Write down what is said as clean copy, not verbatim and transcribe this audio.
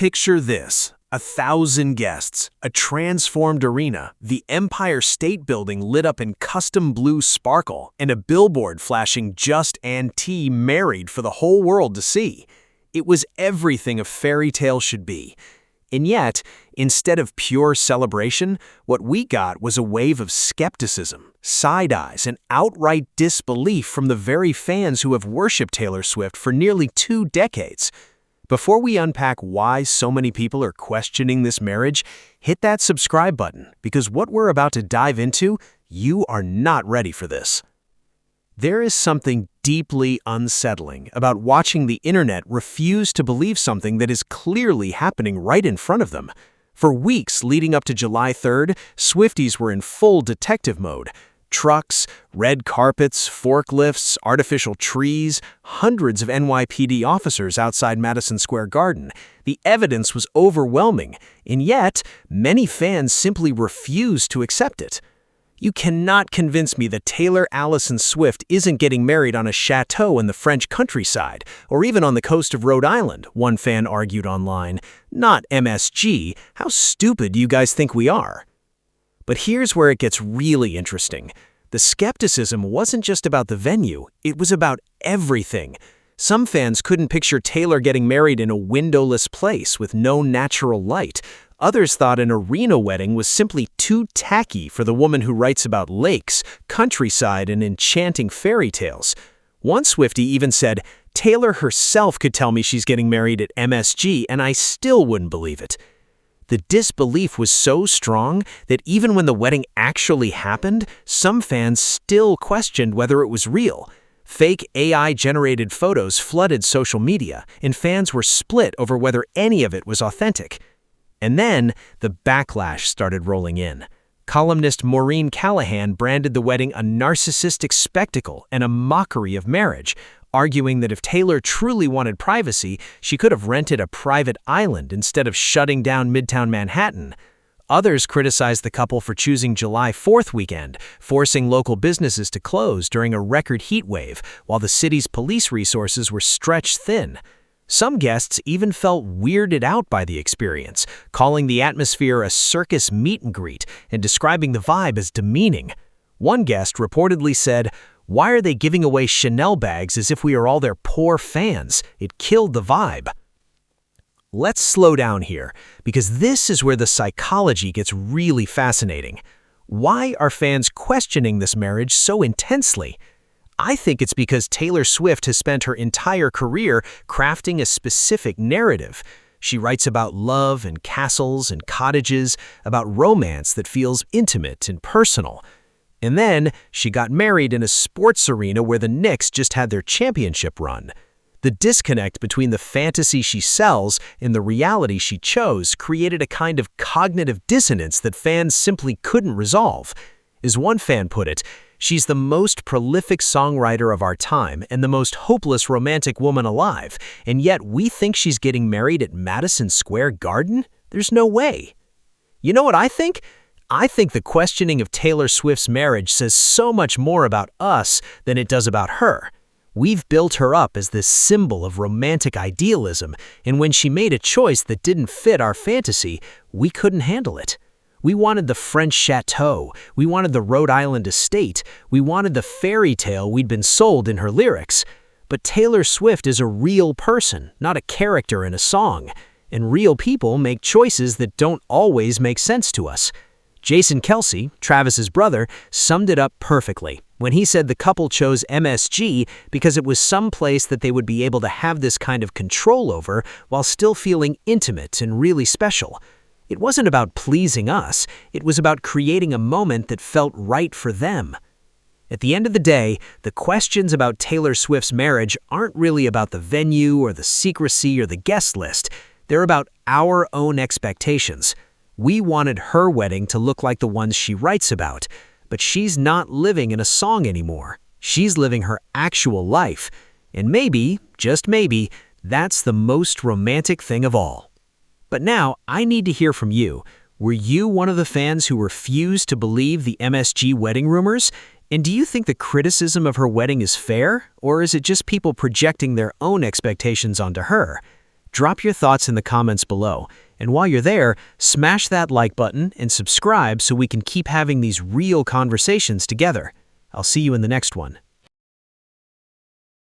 Picture this: 1,000 guests, a transformed arena, the Empire State Building lit up in custom blue sparkle, and a billboard flashing "Just and T married" for the whole world to see. It was everything a fairy tale should be. And yet, instead of pure celebration, what we got was a wave of skepticism, side eyes, and outright disbelief from the very fans who have worshipped Taylor Swift for nearly 2 decades. Before we unpack why so many people are questioning this marriage, hit that subscribe button, because what we're about to dive into, you are not ready for this. There is something deeply unsettling about watching the internet refuse to believe something that is clearly happening right in front of them. For weeks leading up to July 3rd, Swifties were in full detective mode. Trucks, red carpets, forklifts, artificial trees, hundreds of NYPD officers outside Madison Square Garden. The evidence was overwhelming, and yet many fans simply refused to accept it. You cannot convince me that Taylor Allison Swift isn't getting married on a chateau in the French countryside, or even on the coast of Rhode Island, one fan argued online. Not MSG. How stupid do you guys think we are? But here's where it gets really interesting. The skepticism wasn't just about the venue, it was about everything. Some fans couldn't picture Taylor getting married in a windowless place with no natural light. Others thought an arena wedding was simply too tacky for the woman who writes about lakes, countryside, and enchanting fairy tales. One Swiftie even said, "Taylor herself could tell me she's getting married at MSG, and I still wouldn't believe it." The disbelief was so strong that even when the wedding actually happened, some fans still questioned whether it was real. Fake AI-generated photos flooded social media, and fans were split over whether any of it was authentic. And then, the backlash started rolling in. Columnist Maureen Callahan branded the wedding a narcissistic spectacle and a mockery of marriage, arguing that if Taylor truly wanted privacy, she could have rented a private island instead of shutting down Midtown Manhattan. Others criticized the couple for choosing July 4th weekend, forcing local businesses to close during a record heat wave, while the city's police resources were stretched thin. Some guests even felt weirded out by the experience, calling the atmosphere a circus meet and greet and describing the vibe as demeaning. One guest reportedly said, "Why are they giving away Chanel bags as if we are all their poor fans? It killed the vibe." Let's slow down here, because this is where the psychology gets really fascinating. Why are fans questioning this marriage so intensely? I think it's because Taylor Swift has spent her entire career crafting a specific narrative. She writes about love and castles and cottages, about romance that feels intimate and personal. And then she got married in a sports arena where the Knicks just had their championship run. The disconnect between the fantasy she sells and the reality she chose created a kind of cognitive dissonance that fans simply couldn't resolve. As one fan put it, "She's the most prolific songwriter of our time and the most hopeless romantic woman alive, and yet we think she's getting married at Madison Square Garden? There's no way." You know what I think? I think the questioning of Taylor Swift's marriage says so much more about us than it does about her. We've built her up as this symbol of romantic idealism, and when she made a choice that didn't fit our fantasy, we couldn't handle it. We wanted the French chateau, we wanted the Rhode Island estate, we wanted the fairy tale we'd been sold in her lyrics. But Taylor Swift is a real person, not a character in a song, and real people make choices that don't always make sense to us. Jason Kelce, Travis's brother, summed it up perfectly when he said the couple chose MSG because it was some place that they would be able to have this kind of control over while still feeling intimate and really special. It wasn't about pleasing us, it was about creating a moment that felt right for them. At the end of the day, the questions about Taylor Swift's marriage aren't really about the venue or the secrecy or the guest list. They're about our own expectations. We wanted her wedding to look like the ones she writes about, but she's not living in a song anymore. She's living her actual life. And maybe, just maybe, that's the most romantic thing of all. But now, I need to hear from you. Were you one of the fans who refused to believe the MSG wedding rumors? And do you think the criticism of her wedding is fair, or is it just people projecting their own expectations onto her? Drop your thoughts in the comments below. And while you're there, smash that like button and subscribe so we can keep having these real conversations together. I'll see you in the next one.